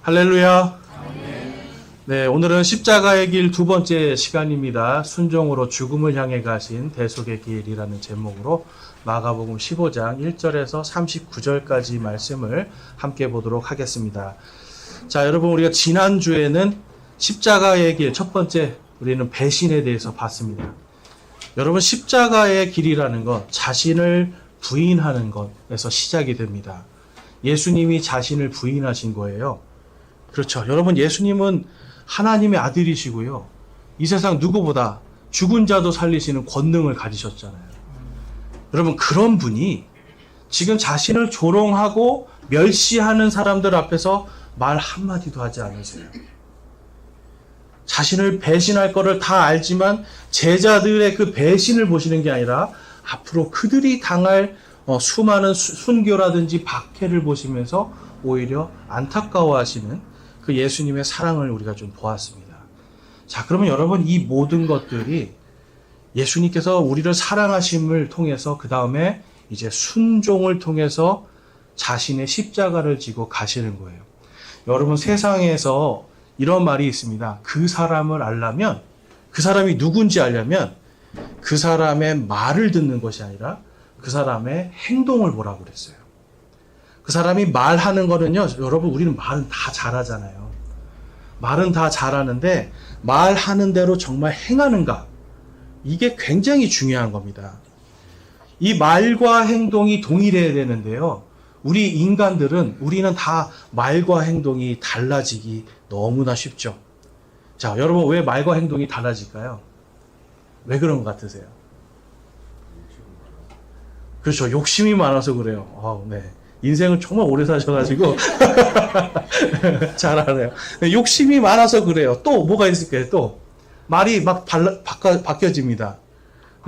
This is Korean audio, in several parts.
할렐루야. 네, 오늘은 십자가의 길 두 번째 시간입니다. 순종으로 죽음을 향해 가신 대속의 길이라는 제목으로 마가복음 15장 1절에서 39절까지 말씀을 함께 보도록 하겠습니다. 자, 여러분, 우리가 지난주에는 십자가의 길 첫 번째 우리는 배신에 대해서 봤습니다. 여러분, 십자가의 길이라는 것, 자신을 부인하는 것에서 시작이 됩니다. 예수님이 자신을 부인하신 거예요. 그렇죠. 여러분, 예수님은 하나님의 아들이시고요. 이 세상 누구보다 죽은 자도 살리시는 권능을 가지셨잖아요. 여러분, 그런 분이 지금 자신을 조롱하고 멸시하는 사람들 앞에서 말 한마디도 하지 않으세요. 자신을 배신할 거를 다 알지만 제자들의 그 배신을 보시는 게 아니라 앞으로 그들이 당할 수많은 순교라든지 박해를 보시면서 오히려 안타까워하시는 그 예수님의 사랑을 우리가 좀 보았습니다. 자, 그러면 여러분, 이 모든 것들이 예수님께서 우리를 사랑하심을 통해서 그 다음에 이제 순종을 통해서 자신의 십자가를 지고 가시는 거예요. 여러분, 세상에서 이런 말이 있습니다. 그 사람을 알려면, 그 사람이 누군지 알려면 그 사람의 말을 듣는 것이 아니라 그 사람의 행동을 보라고 그랬어요. 그 사람이 말하는 거는요, 여러분, 우리는 말은 다 잘하잖아요. 말은 다 잘하는데 말하는 대로 정말 행하는가? 이게 굉장히 중요한 겁니다. 이 말과 행동이 동일해야 되는데요. 우리 인간들은, 우리는 다 말과 행동이 달라지기 너무나 쉽죠. 자, 여러분, 왜 말과 행동이 달라질까요? 왜 그런 것 같으세요? 그렇죠. 욕심이 많아서 그래요. 네. 인생을 정말 오래 사셔가지고 잘 알아요. 욕심이 많아서 그래요. 또 뭐가 있을까요? 또 말이 막 바뀌어집니다.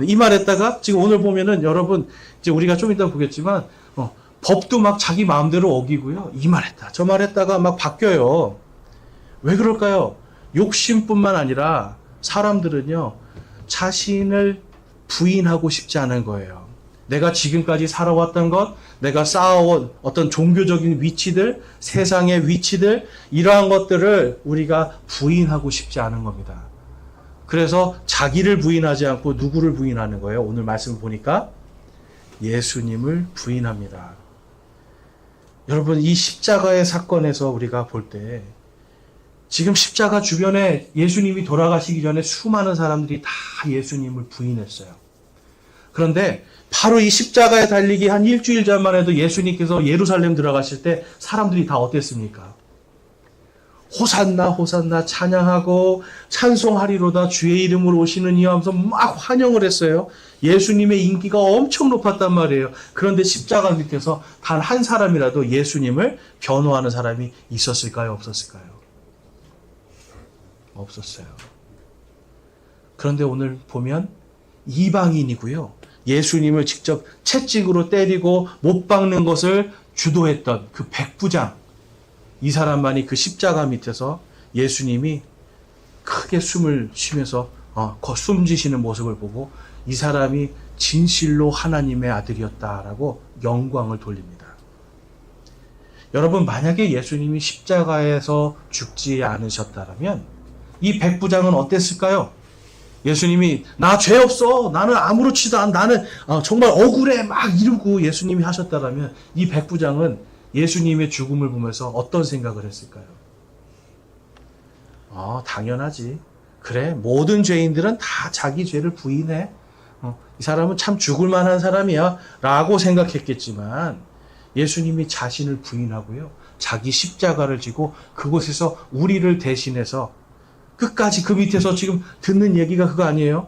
이 말 했다가 지금 오늘 보면은 여러분, 이제 우리가 좀 이따 보겠지만 법도 막 자기 마음대로 어기고요. 이 말 했다 저 말 했다가 막 바뀌어요. 왜 그럴까요? 욕심뿐만 아니라 사람들은요, 자신을 부인하고 싶지 않은 거예요. 내가 지금까지 살아왔던 것, 내가 쌓아온 어떤 종교적인 위치들, 세상의 위치들, 이러한 것들을 우리가 부인하고 싶지 않은 겁니다. 그래서 자기를 부인하지 않고 누구를 부인하는 거예요? 오늘 말씀을 보니까 예수님을 부인합니다. 여러분, 이 십자가의 사건에서 우리가 볼 때 지금 십자가 주변에 예수님이 돌아가시기 전에 수많은 사람들이 다 예수님을 부인했어요. 그런데 바로 이 십자가에 달리기 한 일주일 전만 해도 예수님께서 예루살렘 들어가실 때 사람들이 다 어땠습니까? 호산나 호산나 찬양하고 찬송하리로다 주의 이름으로 오시는 이여 하면서 막 환영을 했어요. 예수님의 인기가 엄청 높았단 말이에요. 그런데 십자가 밑에서 단 한 사람이라도 예수님을 변호하는 사람이 있었을까요? 없었을까요? 없었어요. 그런데 오늘 보면 이방인이고요, 예수님을 직접 채찍으로 때리고 못 박는 것을 주도했던 그 백부장, 이 사람만이 그 십자가 밑에서 예수님이 크게 숨을 쉬면서 숨지시는 모습을 보고 이 사람이 진실로 하나님의 아들이었다라고 영광을 돌립니다. 여러분, 만약에 예수님이 십자가에서 죽지 않으셨다면 이 백부장은 어땠을까요? 예수님이 나 죄 없어, 나는 아무렇지도 않아, 나는 정말 억울해 막 이러고 예수님이 하셨다면 이 백부장은 예수님의 죽음을 보면서 어떤 생각을 했을까요? 당연하지. 그래, 모든 죄인들은 다 자기 죄를 부인해. 이 사람은 참 죽을 만한 사람이야 라고 생각했겠지만 예수님이 자신을 부인하고요, 자기 십자가를 지고 그곳에서 우리를 대신해서 끝까지 그 밑에서 지금 듣는 얘기가 그거 아니에요?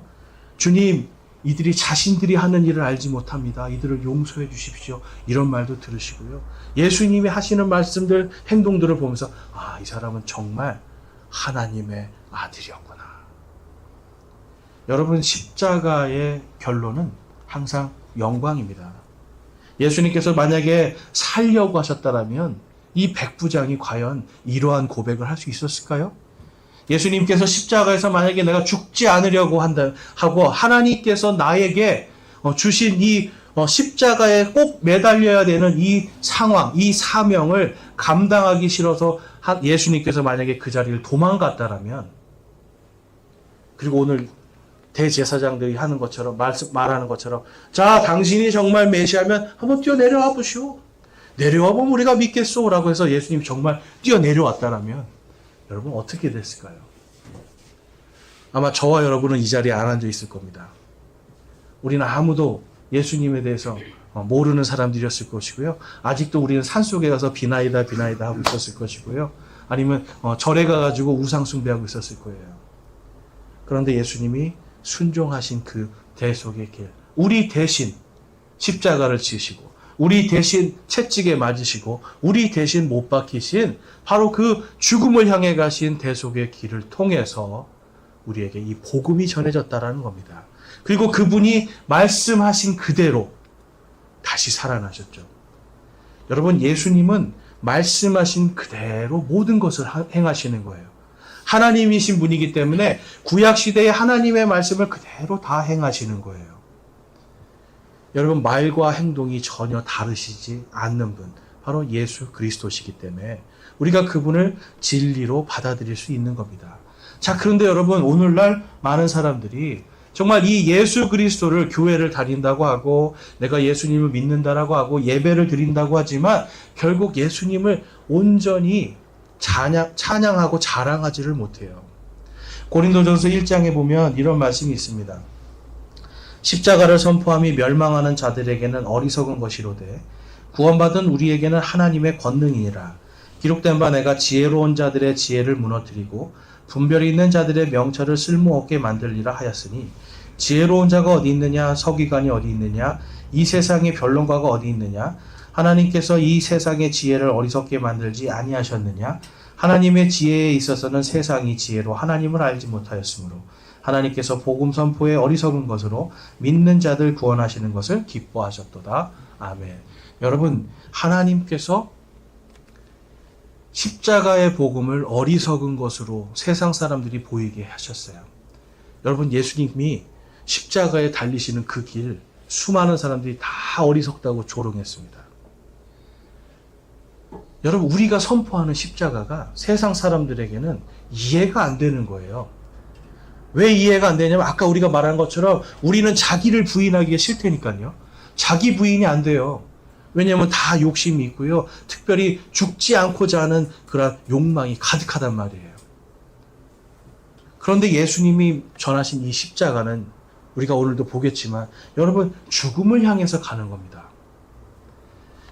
주님, 이들이 자신들이 하는 일을 알지 못합니다. 이들을 용서해 주십시오. 이런 말도 들으시고요. 예수님이 하시는 말씀들, 행동들을 보면서 이 사람은 정말 하나님의 아들이었구나. 여러분, 십자가의 결론은 항상 영광입니다. 예수님께서 만약에 살려고 하셨다면 이 백부장이 과연 이러한 고백을 할 수 있었을까요? 예수님께서 십자가에서 만약에 내가 죽지 않으려고 하고 하나님께서 나에게 주신 이 십자가에 꼭 매달려야 되는 이 상황, 이 사명을 감당하기 싫어서 예수님께서 만약에 그 자리를 도망갔다라면, 그리고 오늘 대제사장들이 하는 것처럼 말하는 것처럼, 자, 당신이 정말 메시아면 한번 뛰어내려와 보시오. 내려와 보면 우리가 믿겠소. 라고 해서 예수님이 정말 뛰어내려왔다라면 여러분 어떻게 됐을까요? 아마 저와 여러분은 이 자리에 안 앉아 있을 겁니다. 우리는 아무도 예수님에 대해서 모르는 사람들이었을 것이고요. 아직도 우리는 산속에 가서 비나이다 하고 있었을 것이고요. 아니면 절에 가가지고 우상 숭배하고 있었을 거예요. 그런데 예수님이 순종하신 그 대속의 길, 우리 대신 십자가를 지으시고 우리 대신 채찍에 맞으시고 우리 대신 못 박히신 바로 그 죽음을 향해 가신 대속의 길을 통해서 우리에게 이 복음이 전해졌다라는 겁니다. 그리고 그분이 말씀하신 그대로 다시 살아나셨죠. 여러분, 예수님은 말씀하신 그대로 모든 것을 행하시는 거예요. 하나님이신 분이기 때문에 구약시대의 하나님의 말씀을 그대로 다 행하시는 거예요. 여러분, 말과 행동이 전혀 다르시지 않는 분, 바로 예수 그리스도시기 때문에 우리가 그분을 진리로 받아들일 수 있는 겁니다. 자, 그런데 여러분, 오늘날 많은 사람들이 정말 이 예수 그리스도를 교회를 다닌다고 하고 내가 예수님을 믿는다라고 하고 예배를 드린다고 하지만 결국 예수님을 온전히 찬양하고 자랑하지를 못해요. 고린도전서 1장에 보면 이런 말씀이 있습니다. 십자가를 선포함이 멸망하는 자들에게는 어리석은 것이로되 구원받은 우리에게는 하나님의 권능이니라. 기록된 바 내가 지혜로운 자들의 지혜를 무너뜨리고 분별이 있는 자들의 명철을 쓸모없게 만들리라 하였으니 지혜로운 자가 어디 있느냐, 서기관이 어디 있느냐, 이 세상의 변론가가 어디 있느냐, 하나님께서 이 세상의 지혜를 어리석게 만들지 아니하셨느냐, 하나님의 지혜에 있어서는 세상이 지혜로 하나님을 알지 못하였으므로 하나님께서 복음 선포에 어리석은 것으로 믿는 자들 구원하시는 것을 기뻐하셨도다. 아멘. 여러분, 하나님께서 십자가의 복음을 어리석은 것으로 세상 사람들이 보이게 하셨어요. 여러분, 예수님이 십자가에 달리시는 그 길, 수많은 사람들이 다 어리석다고 조롱했습니다. 여러분, 우리가 선포하는 십자가가 세상 사람들에게는 이해가 안 되는 거예요. 왜 이해가 안 되냐면 아까 우리가 말한 것처럼 우리는 자기를 부인하기가 싫다니까요. 자기 부인이 안 돼요. 왜냐하면 다 욕심이 있고요. 특별히 죽지 않고자 하는 그런 욕망이 가득하단 말이에요. 그런데 예수님이 전하신 이 십자가는 우리가 오늘도 보겠지만 여러분, 죽음을 향해서 가는 겁니다.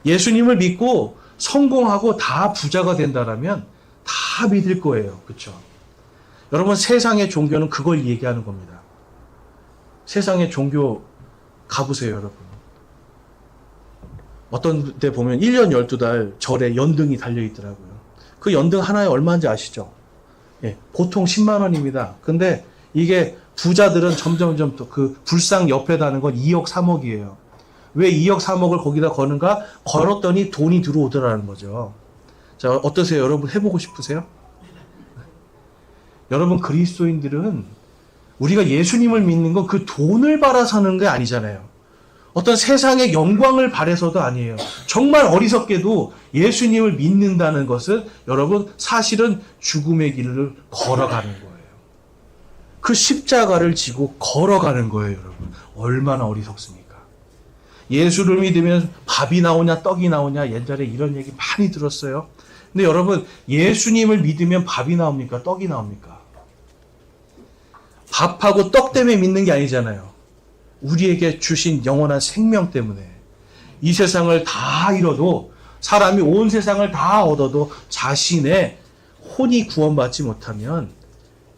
예수님을 믿고 성공하고 다 부자가 된다라면 다 믿을 거예요. 그렇죠? 여러분, 세상의 종교는 그걸 얘기하는 겁니다. 세상의 종교 가보세요, 여러분. 어떤 데 보면 1년 12달 절에 연등이 달려있더라고요. 그 연등 하나에 얼마인지 아시죠? 예, 보통 10만 원입니다. 근데 이게 부자들은 점점점 또 그 불상 옆에 다는 건 2억 3억이에요. 왜 2억 3억을 거기다 거는가? 걸었더니 돈이 들어오더라는 거죠. 자, 어떠세요? 여러분 해보고 싶으세요? 여러분, 그리스도인들은 우리가 예수님을 믿는 건 그 돈을 바라서 하는 게 아니잖아요. 어떤 세상의 영광을 바라서도 아니에요. 정말 어리석게도 예수님을 믿는다는 것은 여러분 사실은 죽음의 길을 걸어가는 거예요. 그 십자가를 지고 걸어가는 거예요, 여러분. 얼마나 어리석습니까? 예수를 믿으면 밥이 나오냐 떡이 나오냐 옛날에 이런 얘기 많이 들었어요. 근데 여러분, 예수님을 믿으면 밥이 나옵니까? 떡이 나옵니까? 밥하고 떡 때문에 믿는 게 아니잖아요. 우리에게 주신 영원한 생명 때문에. 이 세상을 다 잃어도, 사람이 온 세상을 다 얻어도 자신의 혼이 구원받지 못하면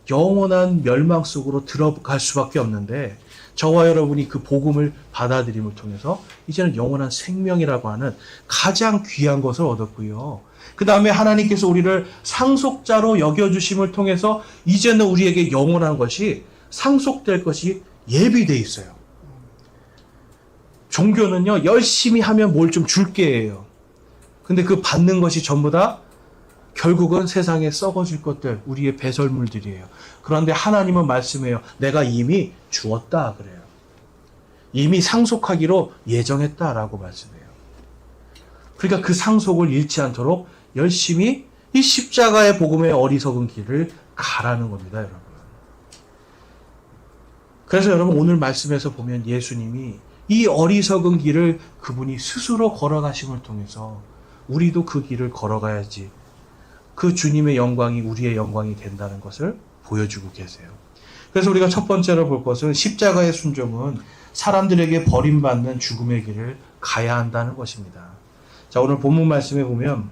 영원한 멸망 속으로 들어갈 수밖에 없는데, 저와 여러분이 그 복음을 받아들임을 통해서 이제는 영원한 생명이라고 하는 가장 귀한 것을 얻었고요. 그 다음에 하나님께서 우리를 상속자로 여겨주심을 통해서 이제는 우리에게 영원한 것이, 상속될 것이 예비되어 있어요. 종교는요, 열심히 하면 뭘 좀 줄게예요. 근데 그 받는 것이 전부 다 결국은 세상에 썩어질 것들, 우리의 배설물들이에요. 그런데 하나님은 말씀해요. 내가 이미 주었다 그래요. 이미 상속하기로 예정했다라고 말씀해요. 그러니까 그 상속을 잃지 않도록 열심히 이 십자가의 복음의 어리석은 길을 가라는 겁니다, 여러분. 그래서 여러분 오늘 말씀에서 보면 예수님이 이 어리석은 길을 그분이 스스로 걸어가심을 통해서 우리도 그 길을 걸어가야지 그 주님의 영광이 우리의 영광이 된다는 것을 보여주고 계세요. 그래서 우리가 첫 번째로 볼 것은 십자가의 순종은 사람들에게 버림받는 죽음의 길을 가야 한다는 것입니다. 자, 오늘 본문 말씀에 보면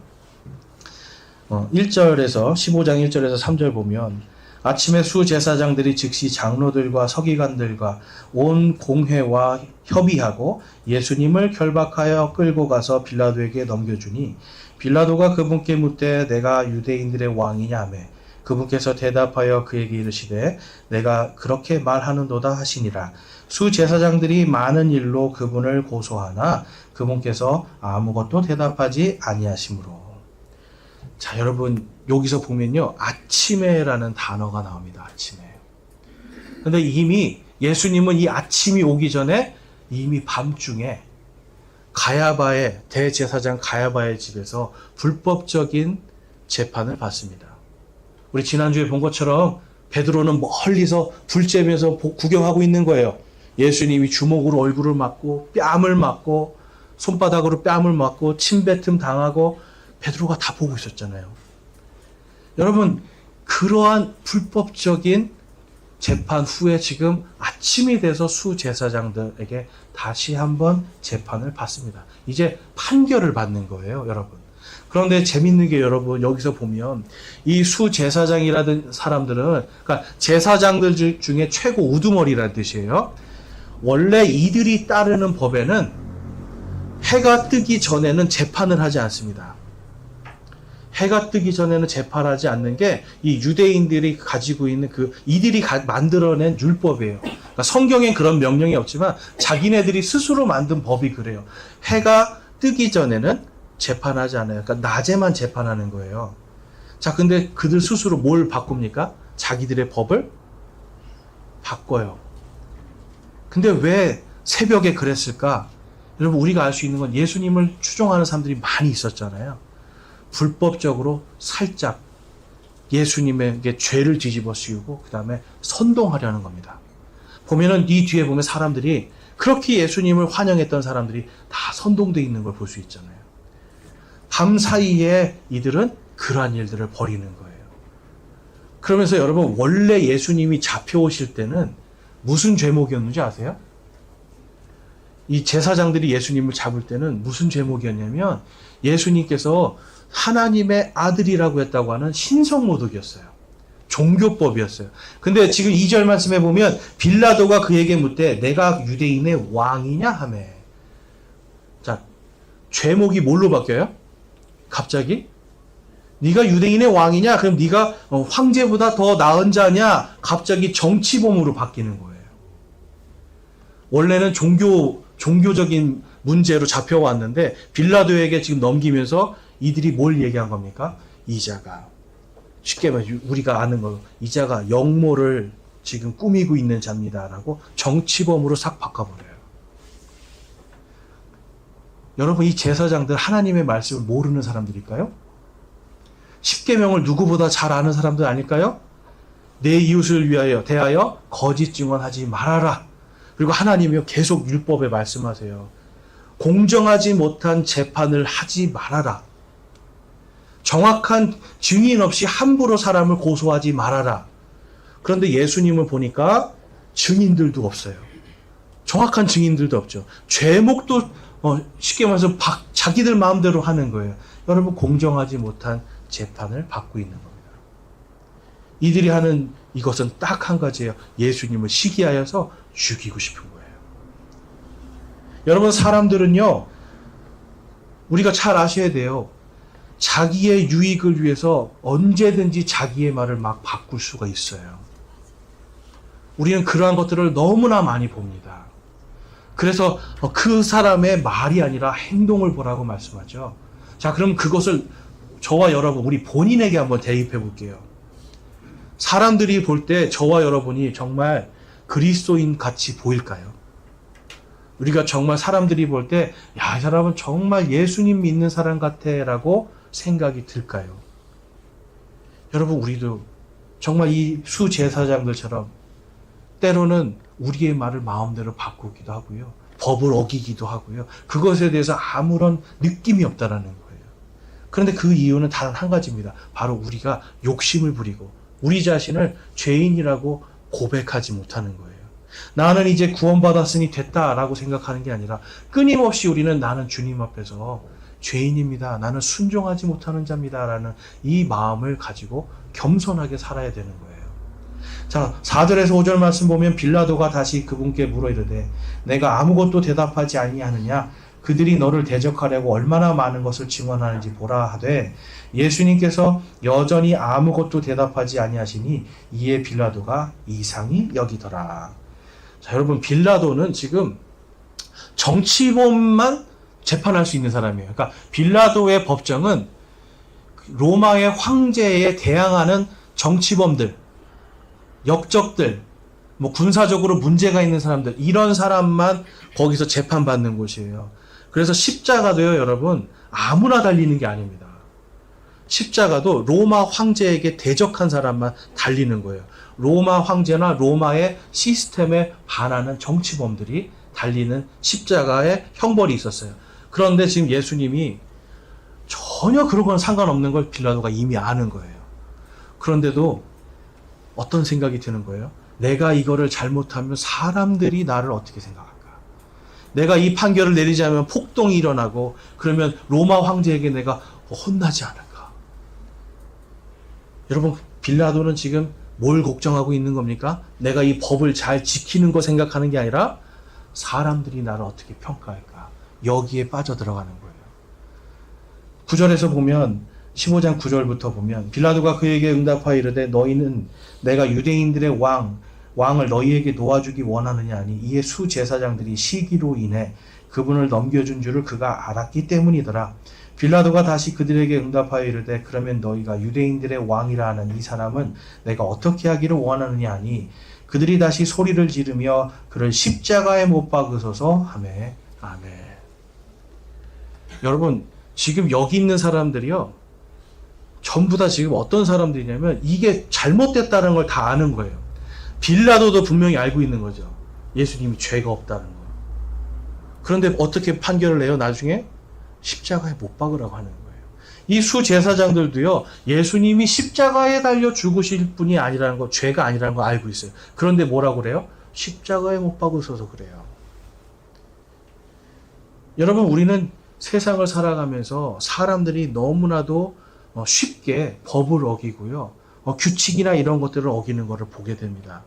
1절에서 15장 1절에서 3절 보면 아침에 수제사장들이 즉시 장로들과 서기관들과 온 공회와 협의하고 예수님을 결박하여 끌고 가서 빌라도에게 넘겨주니 빌라도가 그분께 묻되 내가 유대인들의 왕이냐 하며 그분께서 대답하여 그에게 이르시되 내가 그렇게 말하는도다 하시니라. 수제사장들이 많은 일로 그분을 고소하나 그분께서 아무것도 대답하지 아니하시므로. 자, 여러분 여기서 보면요, 아침에라는 단어가 나옵니다. 아침에. 근데 이미 예수님은 이 아침이 오기 전에 이미 밤중에 가야바의 대제사장 가야바의 집에서 불법적인 재판을 받습니다. 우리 지난주에 본 것처럼 베드로는 멀리서 불 쬐면서 구경하고 있는 거예요. 예수님이 주먹으로 얼굴을 맞고 뺨을 맞고 손바닥으로 뺨을 맞고 침뱉음 당하고 베드로가 다 보고 있었잖아요. 여러분, 그러한 불법적인 재판 후에 지금 아침이 돼서 수제사장들에게 다시 한번 재판을 받습니다. 이제 판결을 받는 거예요, 여러분. 그런데 재밌는 게 여러분, 여기서 보면 이 수제사장이라는 사람들은, 그러니까 제사장들 중에 최고 우두머리라는 뜻이에요. 원래 이들이 따르는 법에는 해가 뜨기 전에는 재판을 하지 않습니다. 해가 뜨기 전에는 재판하지 않는 게 이 유대인들이 가지고 있는 이들이 만들어낸 율법이에요. 그러니까 성경엔 그런 명령이 없지만 자기네들이 스스로 만든 법이 그래요. 해가 뜨기 전에는 재판하지 않아요. 그러니까 낮에만 재판하는 거예요. 자, 근데 그들 스스로 뭘 바꿉니까? 자기들의 법을 바꿔요. 근데 왜 새벽에 그랬을까? 여러분, 우리가 알 수 있는 건 예수님을 추종하는 사람들이 많이 있었잖아요. 불법적으로 살짝 예수님에게 죄를 뒤집어 씌우고 그 다음에 선동하려는 겁니다. 보면은 이 뒤에 보면 사람들이 그렇게 예수님을 환영했던 사람들이 다 선동되어 있는 걸 볼 수 있잖아요. 밤 사이에 이들은 그러한 일들을 벌이는 거예요. 그러면서 여러분, 원래 예수님이 잡혀오실 때는 무슨 죄목이었는지 아세요? 이 제사장들이 예수님을 잡을 때는 무슨 죄목이었냐면 예수님께서 하나님의 아들이라고 했다고 하는 신성모독이었어요. 종교법이었어요. 근데 지금 2절 말씀에 보면 빌라도가 그에게 묻되 내가 유대인의 왕이냐 하며. 자, 죄목이 뭘로 바뀌어요? 갑자기? 네가 유대인의 왕이냐? 그럼 네가 황제보다 더 나은 자냐? 갑자기 정치범으로 바뀌는 거예요. 원래는 종교적인 문제로 잡혀왔는데 빌라도에게 지금 넘기면서 이들이 뭘 얘기한 겁니까? 이자가, 쉽게 말해 우리가 아는 거, 이자가 역모를 지금 꾸미고 있는 자입니다라고 정치범으로 싹 바꿔버려요. 여러분, 이 제사장들 하나님의 말씀을 모르는 사람들일까요? 십계명을 누구보다 잘 아는 사람들 아닐까요? 내 이웃을 대하여 거짓 증언하지 말아라. 그리고 하나님이 계속 율법에 말씀하세요. 공정하지 못한 재판을 하지 말아라. 정확한 증인 없이 함부로 사람을 고소하지 말아라. 그런데 예수님을 보니까 증인들도 없어요. 정확한 증인들도 없죠. 죄목도 쉽게 말해서 자기들 마음대로 하는 거예요. 여러분, 공정하지 못한 재판을 받고 있는 겁니다. 이들이 하는 이것은 딱 한 가지예요. 예수님을 시기하여서 죽이고 싶은 거예요. 여러분, 사람들은요, 우리가 잘 아셔야 돼요. 자기의 유익을 위해서 언제든지 자기의 말을 막 바꿀 수가 있어요. 우리는 그러한 것들을 너무나 많이 봅니다. 그래서 그 사람의 말이 아니라 행동을 보라고 말씀하죠. 자, 그럼 그것을 저와 여러분, 우리 본인에게 한번 대입해 볼게요. 사람들이 볼 때 저와 여러분이 정말 그리스도인 같이 보일까요? 우리가 정말 사람들이 볼 때, 야, 이 사람은 정말 예수님 믿는 사람 같아 라고 생각이 들까요? 여러분, 우리도 정말 이 수제사장들처럼 때로는 우리의 말을 마음대로 바꾸기도 하고요. 법을 어기기도 하고요. 그것에 대해서 아무런 느낌이 없다라는 거예요. 그런데 그 이유는 단 한 가지입니다. 바로 우리가 욕심을 부리고 우리 자신을 죄인이라고 고백하지 못하는 거예요. 나는 이제 구원받았으니 됐다라고 생각하는 게 아니라 끊임없이 우리는 나는 주님 앞에서 죄인입니다. 나는 순종하지 못하는 자입니다. 라는 이 마음을 가지고 겸손하게 살아야 되는 거예요. 자, 4절에서 5절 말씀 보면 빌라도가 다시 그분께 물어 이르되 내가 아무것도 대답하지 아니하느냐? 그들이 너를 대적하려고 얼마나 많은 것을 증언하는지 보라 하되 예수님께서 여전히 아무것도 대답하지 아니하시니 이에 빌라도가 이상히 여기더라. 자, 여러분, 빌라도는 지금 정치범만 재판할 수 있는 사람이에요. 그러니까 빌라도의 법정은 로마의 황제에 대항하는 정치범들, 역적들, 뭐 군사적으로 문제가 있는 사람들, 이런 사람만 거기서 재판받는 곳이에요. 그래서 십자가도요, 여러분, 아무나 달리는 게 아닙니다. 십자가도 로마 황제에게 대적한 사람만 달리는 거예요. 로마 황제나 로마의 시스템에 반하는 정치범들이 달리는 십자가의 형벌이 있었어요. 그런데 지금 예수님이 전혀 그런 건 상관없는 걸 빌라도가 이미 아는 거예요. 그런데도 어떤 생각이 드는 거예요? 내가 이거를 잘못하면 사람들이 나를 어떻게 생각할까? 내가 이 판결을 내리지 않으면 폭동이 일어나고 그러면 로마 황제에게 내가 혼나지 않을까? 여러분, 빌라도는 지금 뭘 걱정하고 있는 겁니까? 내가 이 법을 잘 지키는 거 생각하는 게 아니라 사람들이 나를 어떻게 평가할까? 여기에 빠져들어가는 거예요. 9절에서 보면 15장 9절부터 보면 빌라도가 그에게 응답하여 이르되 너희는 내가 유대인들의 왕을 너희에게 놓아주기 원하느냐 하니 이에 수제사장들이 시기로 인해 그분을 넘겨준 줄을 그가 알았기 때문이더라. 빌라도가 다시 그들에게 응답하여 이르되 그러면 너희가 유대인들의 왕이라 하는 이 사람은 내가 어떻게 하기를 원하느냐 하니 그들이 다시 소리를 지르며 그를 십자가에 못 박으소서 하매 아멘. 여러분, 지금 여기 있는 사람들이요, 전부 다 지금 어떤 사람들이냐면 이게 잘못됐다는 걸 다 아는 거예요. 빌라도도 분명히 알고 있는 거죠. 예수님이 죄가 없다는 거. 그런데 어떻게 판결을 내요? 나중에 십자가에 못 박으라고 하는 거예요. 이 수제사장들도요, 예수님이 십자가에 달려 죽으실 분이 아니라는 거, 죄가 아니라는 거 알고 있어요. 그런데 뭐라고 그래요? 십자가에 못 박으셔서 그래요. 여러분, 우리는 세상을 살아가면서 사람들이 너무나도 쉽게 법을 어기고요, 규칙이나 이런 것들을 어기는 것을 보게 됩니다.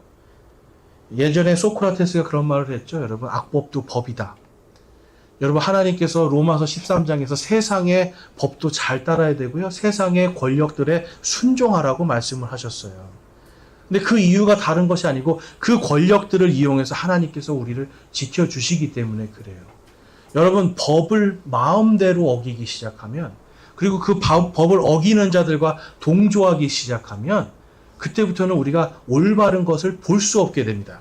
예전에 소크라테스가 그런 말을 했죠. 여러분, 악법도 법이다. 여러분, 하나님께서 로마서 13장에서 세상의 법도 잘 따라야 되고요, 세상의 권력들에 순종하라고 말씀을 하셨어요. 근데 그 이유가 다른 것이 아니고 그 권력들을 이용해서 하나님께서 우리를 지켜주시기 때문에 그래요. 여러분, 법을 마음대로 어기기 시작하면, 그리고 그 법을 어기는 자들과 동조하기 시작하면 그때부터는 우리가 올바른 것을 볼 수 없게 됩니다.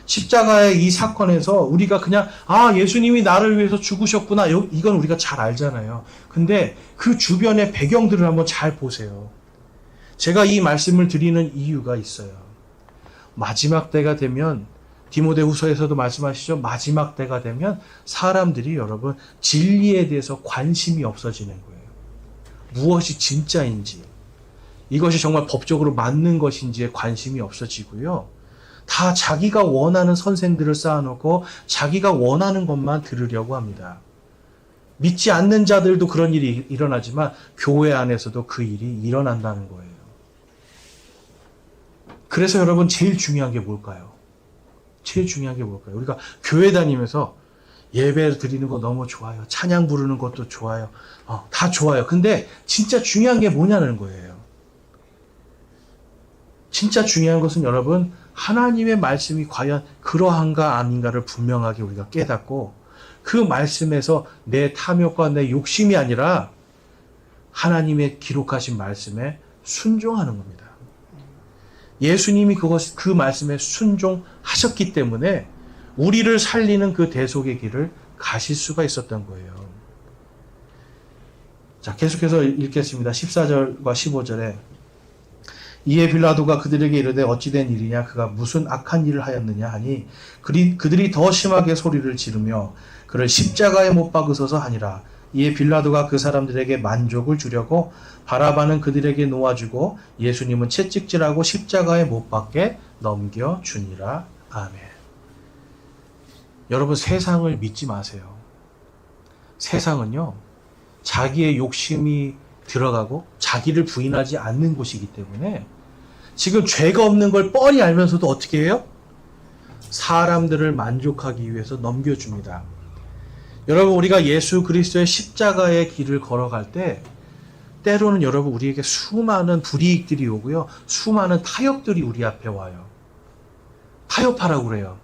십자가의 이 사건에서 우리가 그냥 예수님이 나를 위해서 죽으셨구나, 이건 우리가 잘 알잖아요. 근데 그 주변의 배경들을 한번 잘 보세요. 제가 이 말씀을 드리는 이유가 있어요. 마지막 때가 되면, 디모데후서에서도 말씀하시죠. 마지막 때가 되면 사람들이 여러분 진리에 대해서 관심이 없어지는 거예요. 무엇이 진짜인지, 이것이 정말 법적으로 맞는 것인지에 관심이 없어지고요, 다 자기가 원하는 선생들을 쌓아놓고 자기가 원하는 것만 들으려고 합니다. 믿지 않는 자들도 그런 일이 일어나지만 교회 안에서도 그 일이 일어난다는 거예요. 그래서 여러분, 제일 중요한 게 뭘까요? 제일 중요한 게 뭘까요? 우리가 교회 다니면서 예배 드리는 거 너무 좋아요. 찬양 부르는 것도 좋아요. 다 좋아요. 근데 진짜 중요한 게 뭐냐는 거예요. 진짜 중요한 것은 여러분, 하나님의 말씀이 과연 그러한가 아닌가를 분명하게 우리가 깨닫고 그 말씀에서 내 탐욕과 내 욕심이 아니라 하나님의 기록하신 말씀에 순종하는 겁니다. 예수님이 그 말씀에 순종하셨기 때문에 우리를 살리는 그 대속의 길을 가실 수가 있었던 거예요. 자, 계속해서 읽겠습니다. 14절과 15절에 이에 빌라도가 그들에게 이르되 어찌 된 일이냐 그가 무슨 악한 일을 하였느냐 하니 그들이 더 심하게 소리를 지르며 그를 십자가에 못 박으소서 하니라. 이에 빌라도가 그 사람들에게 만족을 주려고 바라바는 그들에게 놓아주고 예수님은 채찍질하고 십자가에 못 박게 넘겨주니라. 아멘. 여러분, 세상을 믿지 마세요. 세상은요, 자기의 욕심이 들어가고 자기를 부인하지 않는 곳이기 때문에 지금 죄가 없는 걸 뻔히 알면서도 어떻게 해요? 사람들을 만족하기 위해서 넘겨줍니다. 여러분, 우리가 예수 그리스도의 십자가의 길을 걸어갈 때 때로는 여러분 우리에게 수많은 불이익들이 오고요. 수많은 타협들이 우리 앞에 와요. 타협하라고 그래요.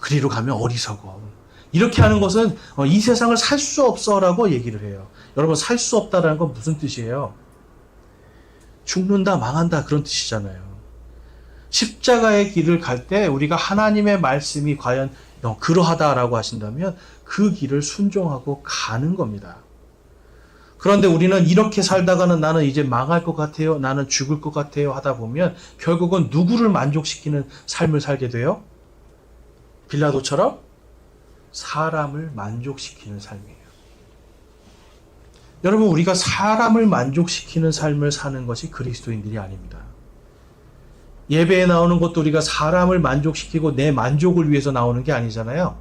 그리로 가면 어리석어. 이렇게 하는 것은 이 세상을 살 수 없어라고 얘기를 해요. 여러분, 살 수 없다라는 건 무슨 뜻이에요? 죽는다, 망한다 그런 뜻이잖아요. 십자가의 길을 갈 때 우리가 하나님의 말씀이 과연 그러하다라고 하신다면 그 길을 순종하고 가는 겁니다. 그런데 우리는 이렇게 살다가는 나는 이제 망할 것 같아요. 나는 죽을 것 같아요. 하다 보면 결국은 누구를 만족시키는 삶을 살게 돼요? 빌라도처럼 사람을 만족시키는 삶이에요. 여러분, 우리가 사람을 만족시키는 삶을 사는 것이 그리스도인들이 아닙니다. 예배에 나오는 것도 우리가 사람을 만족시키고 내 만족을 위해서 나오는 게 아니잖아요.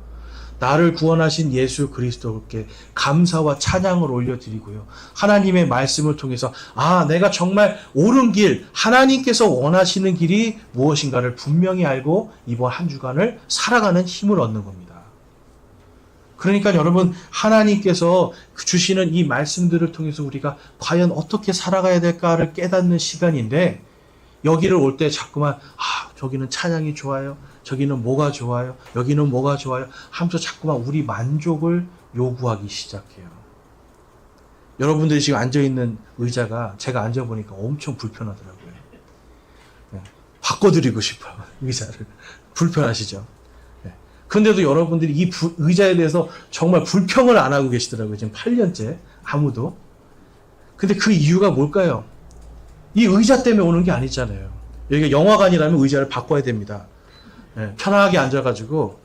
나를 구원하신 예수 그리스도께 감사와 찬양을 올려드리고요. 하나님의 말씀을 통해서 내가 정말 옳은 길, 하나님께서 원하시는 길이 무엇인가를 분명히 알고 이번 한 주간을 살아가는 힘을 얻는 겁니다. 그러니까 여러분, 하나님께서 주시는 이 말씀들을 통해서 우리가 과연 어떻게 살아가야 될까를 깨닫는 시간인데, 여기를 올 때 자꾸만 저기는 찬양이 좋아요, 저기는 뭐가 좋아요, 여기는 뭐가 좋아요 하면서 자꾸만 우리 만족을 요구하기 시작해요. 여러분들이 지금 앉아있는 의자가 제가 앉아보니까 엄청 불편하더라고요. 바꿔드리고 싶어요, 의자를. 불편하시죠? 그런데도 여러분들이 이 의자에 대해서 정말 불평을 안 하고 계시더라고요. 지금 8년째 아무도. 근데 그 이유가 뭘까요? 이 의자 때문에 오는 게 아니잖아요. 여기가 영화관이라면 의자를 바꿔야 됩니다. 편하게 앉아가지고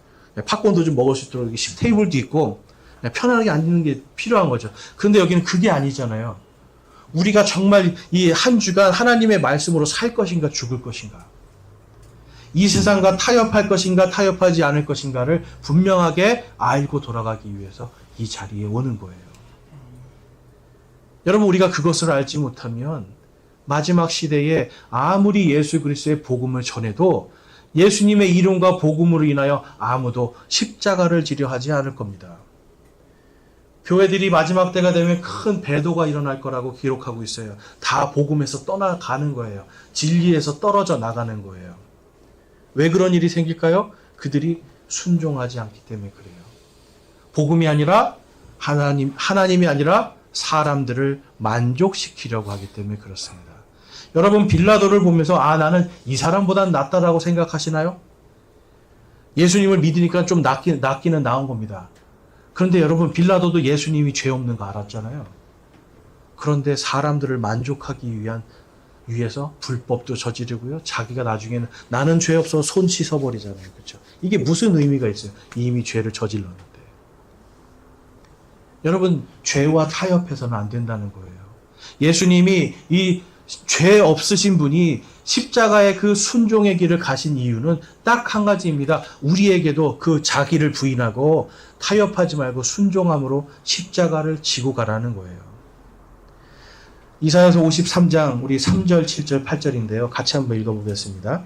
팝콘도 좀 먹을 수 있도록 테이블도 있고 편하게 앉는 게 필요한 거죠. 그런데 여기는 그게 아니잖아요. 우리가 정말 이 한 주간 하나님의 말씀으로 살 것인가 죽을 것인가, 이 세상과 타협할 것인가 타협하지 않을 것인가를 분명하게 알고 돌아가기 위해서 이 자리에 오는 거예요. 여러분, 우리가 그것을 알지 못하면 마지막 시대에 아무리 예수 그리스도의 복음을 전해도 예수님의 이름과 복음으로 인하여 아무도 십자가를 지려 하지 않을 겁니다. 교회들이 마지막 때가 되면 큰 배도가 일어날 거라고 기록하고 있어요. 다 복음에서 떠나가는 거예요. 진리에서 떨어져 나가는 거예요. 왜 그런 일이 생길까요? 그들이 순종하지 않기 때문에 그래요. 복음이 아니라 하나님이 아니라 사람들을 만족시키려고 하기 때문에 그렇습니다. 여러분, 빌라도를 보면서 나는 이 사람보다는 낫다라고 생각하시나요? 예수님을 믿으니까 좀 낫기는 나은 겁니다. 그런데 여러분, 빌라도도 예수님이 죄 없는 거 알았잖아요. 그런데 사람들을 만족하기 위해서 불법도 저지르고요. 자기가 나중에는 나는 죄 없어 손 씻어버리잖아요. 그렇죠? 이게 무슨 의미가 있어요? 이미 죄를 저질렀는데. 여러분, 죄와 타협해서는 안 된다는 거예요. 예수님이 이 죄 없으신 분이 십자가의 그 순종의 길을 가신 이유는 딱 한 가지입니다. 우리에게도 그 자기를 부인하고 타협하지 말고 순종함으로 십자가를 지고 가라는 거예요. 이사야서 53장 우리 3절, 7절, 8절인데요. 같이 한번 읽어보겠습니다.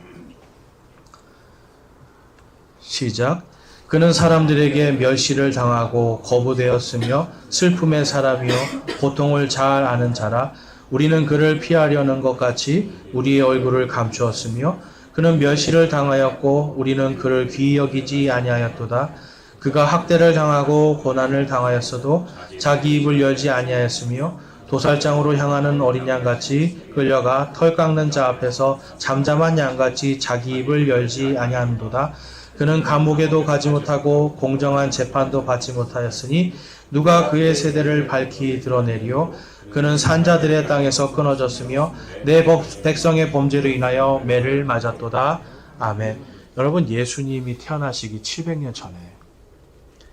시작. 그는 사람들에게 멸시를 당하고 거부되었으며 슬픔의 사람이요 고통을 잘 아는 자라. 우리는 그를 피하려는 것 같이 우리의 얼굴을 감추었으며 그는 멸시를 당하였고 우리는 그를 귀히 여기지 아니하였도다. 그가 학대를 당하고 고난을 당하였어도 자기 입을 열지 아니하였으며 도살장으로 향하는 어린 양같이 끌려가 털 깎는 자 앞에서 잠잠한 양같이 자기 입을 열지 아니하는도다. 그는 감옥에도 가지 못하고 공정한 재판도 받지 못하였으니 누가 그의 세대를 밝히 드러내리요. 그는 산자들의 땅에서 끊어졌으며 내 백성의 범죄로 인하여 매를 맞았도다. 아멘. 여러분, 예수님이 태어나시기 700년 전에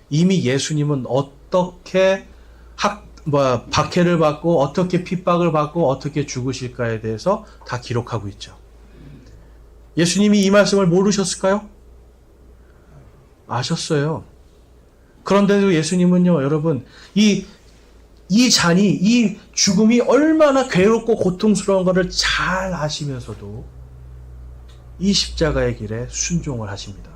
이미 예수님은 어떻게 박해를 받고 어떻게 핍박을 받고 어떻게 죽으실까에 대해서 다 기록하고 있죠. 예수님이 이 말씀을 모르셨을까요? 아셨어요. 그런데도 예수님은요, 여러분, 이 잔이, 이 죽음이 얼마나 괴롭고 고통스러운 것을 잘 아시면서도 이 십자가의 길에 순종을 하십니다.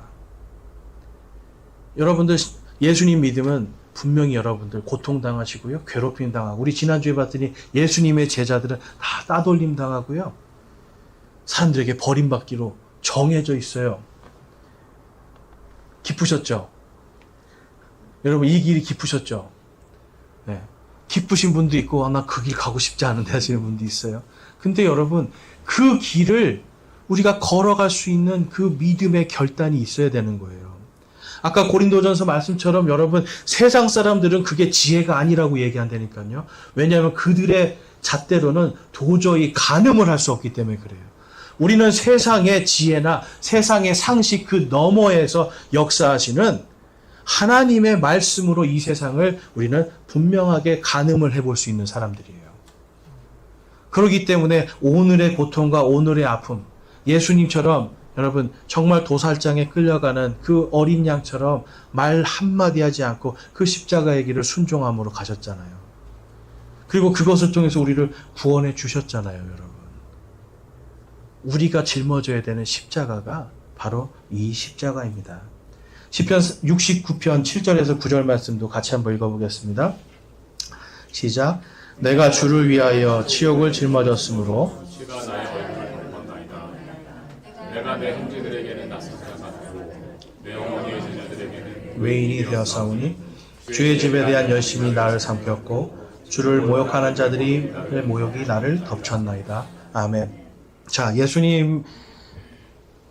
여러분들, 예수님 믿으면 분명히 여러분들 고통당하시고요, 괴롭힘 당하고, 우리 지난주에 봤더니 예수님의 제자들은 다 따돌림 당하고요, 사람들에게 버림받기로 정해져 있어요. 기쁘셨죠? 여러분, 이 길이 기쁘셨죠? 네. 기쁘신 분도 있고, 나 그 길 가고 싶지 않은데 하시는 분도 있어요. 근데 여러분, 그 길을 우리가 걸어갈 수 있는 그 믿음의 결단이 있어야 되는 거예요. 아까 고린도전서 말씀처럼 여러분, 세상 사람들은 그게 지혜가 아니라고 얘기한다니까요. 왜냐하면 그들의 잣대로는 도저히 가늠을 할 수 없기 때문에 그래요. 우리는 세상의 지혜나 세상의 상식 그 너머에서 역사하시는 하나님의 말씀으로 이 세상을 우리는 분명하게 가늠을 해볼 수 있는 사람들이에요. 그렇기 때문에 오늘의 고통과 오늘의 아픔, 예수님처럼 여러분 정말 도살장에 끌려가는 그 어린 양처럼 말 한마디 하지 않고 그 십자가의 길을 순종함으로 가셨잖아요. 그리고 그것을 통해서 우리를 구원해 주셨잖아요, 여러분. 우리가 짊어져야 되는 십자가가 바로 이 십자가입니다. 시편 69편 7절에서 9절 말씀도 같이 한번 읽어보겠습니다. 시작. 내가 주를 위하여 치욕을 짊어졌으므로 시가 나의 얼굴을 덮었나이다. 내가 내 형제들에게는 낯선 자 같고 내 어머니의 제자들에게는 외인이 되었사오니 주의 집에 대한 열심이 나를 삼켰고 주를 모욕하는 자들이 모욕이 나를 덮쳤나이다. 아멘. 자, 예수님의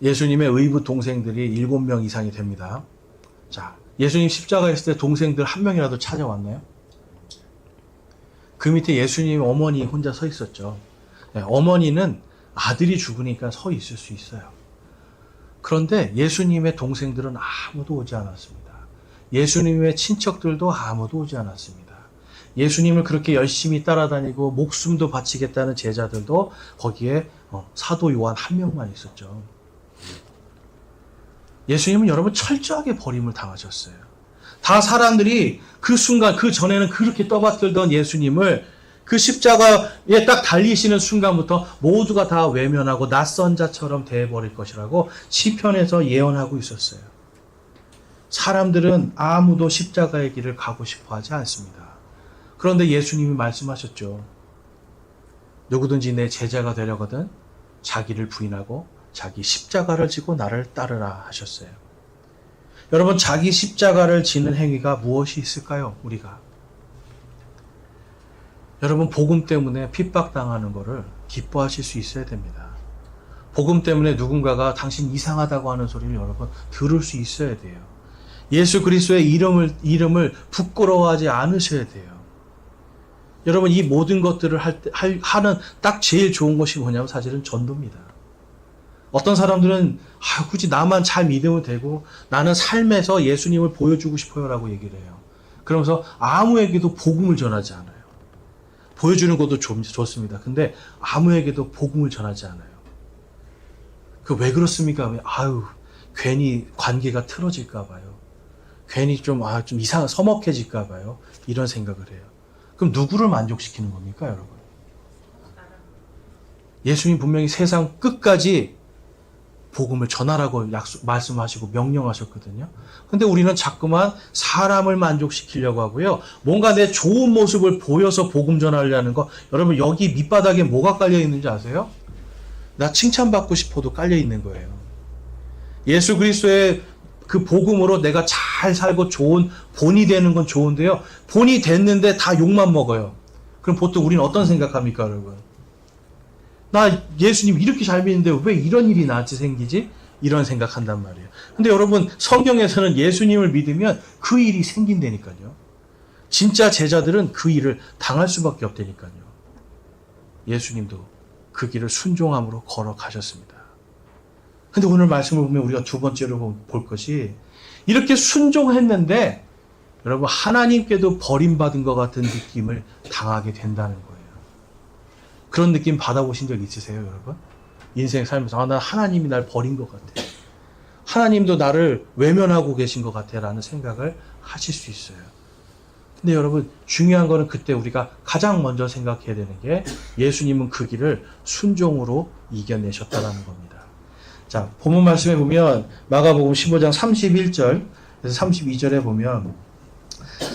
의붓 동생들이 7명 이상이 됩니다. 자, 예수님 십자가에 있을 때 동생들 한 명이라도 찾아왔나요? 그 밑에 예수님 어머니 혼자 서 있었죠. 네, 어머니는 아들이 죽으니까 서 있을 수 있어요. 그런데 예수님의 동생들은 아무도 오지 않았습니다. 예수님의 친척들도 아무도 오지 않았습니다. 예수님을 그렇게 열심히 따라다니고 목숨도 바치겠다는 제자들도 거기에 사도 요한 한 명만 있었죠. 예수님은 여러분 철저하게 버림을 당하셨어요. 다 사람들이 그 순간, 그 전에는 그렇게 떠받들던 예수님을 그 십자가에 딱 달리시는 순간부터 모두가 다 외면하고 낯선 자처럼 대해버릴 것이라고 시편에서 예언하고 있었어요. 사람들은 아무도 십자가의 길을 가고 싶어 하지 않습니다. 그런데 예수님이 말씀하셨죠. 누구든지 내 제자가 되려거든 자기를 부인하고 자기 십자가를 지고 나를 따르라 하셨어요. 여러분, 자기 십자가를 지는 행위가 무엇이 있을까요? 우리가. 여러분, 복음 때문에 핍박당하는 것을 기뻐하실 수 있어야 됩니다. 복음 때문에 누군가가 당신 이상하다고 하는 소리를 여러분 들을 수 있어야 돼요. 예수 그리스도의 이름을 부끄러워하지 않으셔야 돼요. 여러분, 이 모든 것들을 하는 딱 제일 좋은 것이 뭐냐면 사실은 전도입니다. 어떤 사람들은 굳이 나만 잘 믿으면 되고 나는 삶에서 예수님을 보여주고 싶어요 라고 얘기를 해요. 그러면서 아무에게도 복음을 전하지 않아요. 보여주는 것도 좋습니다. 근데 아무에게도 복음을 전하지 않아요. 그 왜 그렇습니까? 괜히 관계가 틀어질까 봐요. 괜히 좀 서먹해질까 봐요. 이런 생각을 해요. 그럼 누구를 만족시키는 겁니까, 여러분? 예수님 분명히 세상 끝까지 복음을 전하라고 말씀하시고 명령하셨거든요. 근데 우리는 자꾸만 사람을 만족시키려고 하고요. 뭔가 내 좋은 모습을 보여서 복음 전하려는 거. 여러분, 여기 밑바닥에 뭐가 깔려 있는지 아세요? 나 칭찬받고 싶어도 깔려 있는 거예요. 예수 그리스도의 그 복음으로 내가 잘 살고 좋은 본이 되는 건 좋은데요. 본이 됐는데 다 욕만 먹어요. 그럼 보통 우리는 어떤 생각합니까, 여러분? 나 예수님 이렇게 잘 믿는데 왜 이런 일이 나한테 생기지? 이런 생각한단 말이에요. 근데 여러분, 성경에서는 예수님을 믿으면 그 일이 생긴다니까요. 진짜 제자들은 그 일을 당할 수밖에 없다니까요. 예수님도 그 길을 순종함으로 걸어가셨습니다. 근데 오늘 말씀을 보면 우리가 두 번째로 볼 것이 이렇게 순종했는데 여러분 하나님께도 버림받은 것 같은 느낌을 당하게 된다는 거예요. 그런 느낌 받아보신 적 있으세요, 여러분? 인생 살면서 난 하나님이 날 버린 것 같아. 하나님도 나를 외면하고 계신 것 같아 라는 생각을 하실 수 있어요. 근데 여러분 중요한 거는 그때 우리가 가장 먼저 생각해야 되는 게 예수님은 그 길을 순종으로 이겨내셨다는 겁니다. 자, 본문 말씀에 보면 마가복음 15장 31절 그래서 32절에 보면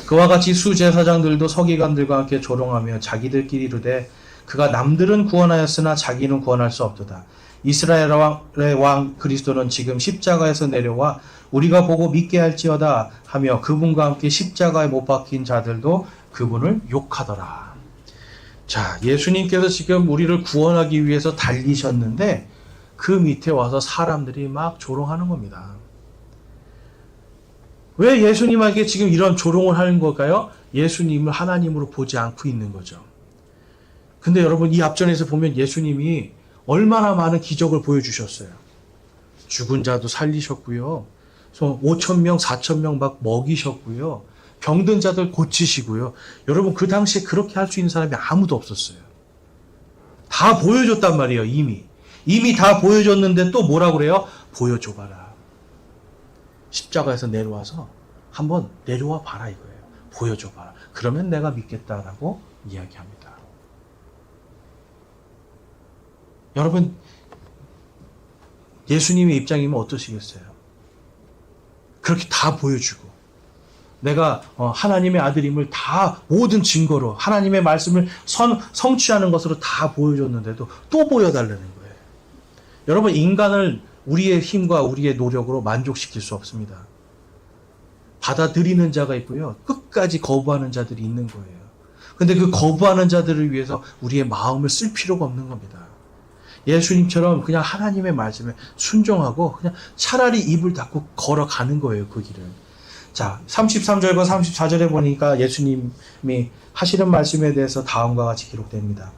그와 같이 수제사장들도 서기관들과 함께 조롱하며 자기들끼리 이르되 그가 남들은 구원하였으나 자기는 구원할 수 없도다. 이스라엘의 왕 그리스도는 지금 십자가에서 내려와 우리가 보고 믿게 할지어다 하며 그분과 함께 십자가에 못 박힌 자들도 그분을 욕하더라. 자, 예수님께서 지금 우리를 구원하기 위해서 달리셨는데 그 밑에 와서 사람들이 막 조롱하는 겁니다. 왜 예수님에게 지금 이런 조롱을 하는 걸까요? 예수님을 하나님으로 보지 않고 있는 거죠. 근데 여러분 이 앞전에서 보면 예수님이 얼마나 많은 기적을 보여주셨어요. 죽은 자도 살리셨고요. 5,000명, 4,000명 막 먹이셨고요. 병든 자들 고치시고요. 여러분 그 당시에 그렇게 할 수 있는 사람이 아무도 없었어요. 다 보여줬단 말이에요. 이미 다 보여줬는데 또 뭐라고 그래요? 보여줘봐라. 십자가에서 내려와서 한번 내려와 봐라 이거예요. 보여줘봐라. 그러면 내가 믿겠다라고 이야기합니다. 여러분 예수님의 입장이면 어떠시겠어요? 그렇게 다 보여주고 내가 하나님의 아들임을 다 모든 증거로 하나님의 말씀을 성취하는 것으로 다 보여줬는데도 또 보여달라는 거예요. 여러분 인간을 우리의 힘과 우리의 노력으로 만족시킬 수 없습니다. 받아들이는 자가 있고요. 끝까지 거부하는 자들이 있는 거예요. 근데 그 거부하는 자들을 위해서 우리의 마음을 쓸 필요가 없는 겁니다. 예수님처럼 그냥 하나님의 말씀에 순종하고 그냥 차라리 입을 닫고 걸어가는 거예요. 그 길을. 자, 33절과 34절에 보니까 예수님이 하시는 말씀에 대해서 다음과 같이 기록됩니다.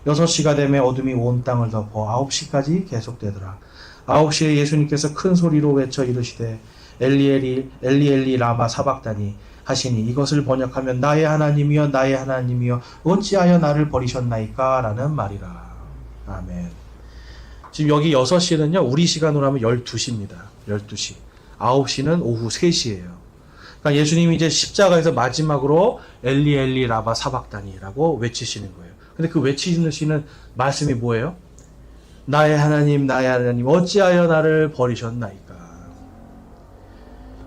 6시가 되매 어둠이 온 땅을 덮어 9시까지 계속되더라. 9시에 예수님께서 큰 소리로 외쳐 이르시되 엘리 엘리 라마 사박다니 하시니 이것을 번역하면 나의 하나님이여 나의 하나님이여 어찌하여 나를 버리셨나이까 라는 말이라. 아멘. 지금 여기 6시는요 우리 시간으로 하면 12시입니다. 12시. 9시는 오후 3시예요. 그러니까 예수님이 이제 십자가에서 마지막으로 엘리 라마 사박다니라고 외치시는 거예요. 근데 그 외치시는 말씀이 뭐예요? 나의 하나님 어찌하여 나를 버리셨나이까.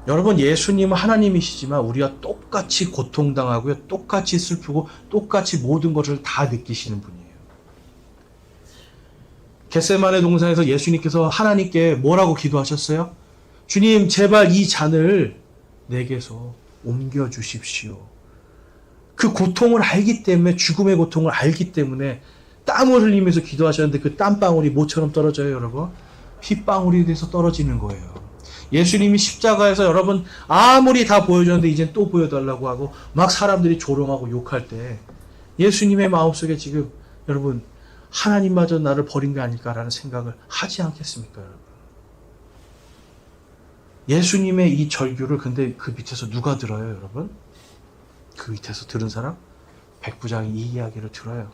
여러분 예수님은 하나님이시지만 우리와 똑같이 고통당하고요. 똑같이 슬프고 똑같이 모든 것을 다 느끼시는 분이에요. 겟세마네 동산에서 예수님께서 하나님께 뭐라고 기도하셨어요? 주님 제발 이 잔을 내게서 옮겨주십시오. 그 고통을 알기 때문에 죽음의 고통을 알기 때문에 땀을 흘리면서 기도하셨는데 그 땀방울이 뭐처럼 떨어져요 여러분? 핏방울이 돼서 떨어지는 거예요. 예수님이 십자가에서 여러분 아무리 다 보여줬는데 이젠 또 보여달라고 하고 막 사람들이 조롱하고 욕할 때 예수님의 마음속에 지금 여러분 하나님마저 나를 버린 게 아닐까라는 생각을 하지 않겠습니까 여러분? 예수님의 이 절규를 근데 그 밑에서 누가 들어요 여러분? 그 밑에서 들은 사람? 백부장이 이 이야기를 들어요.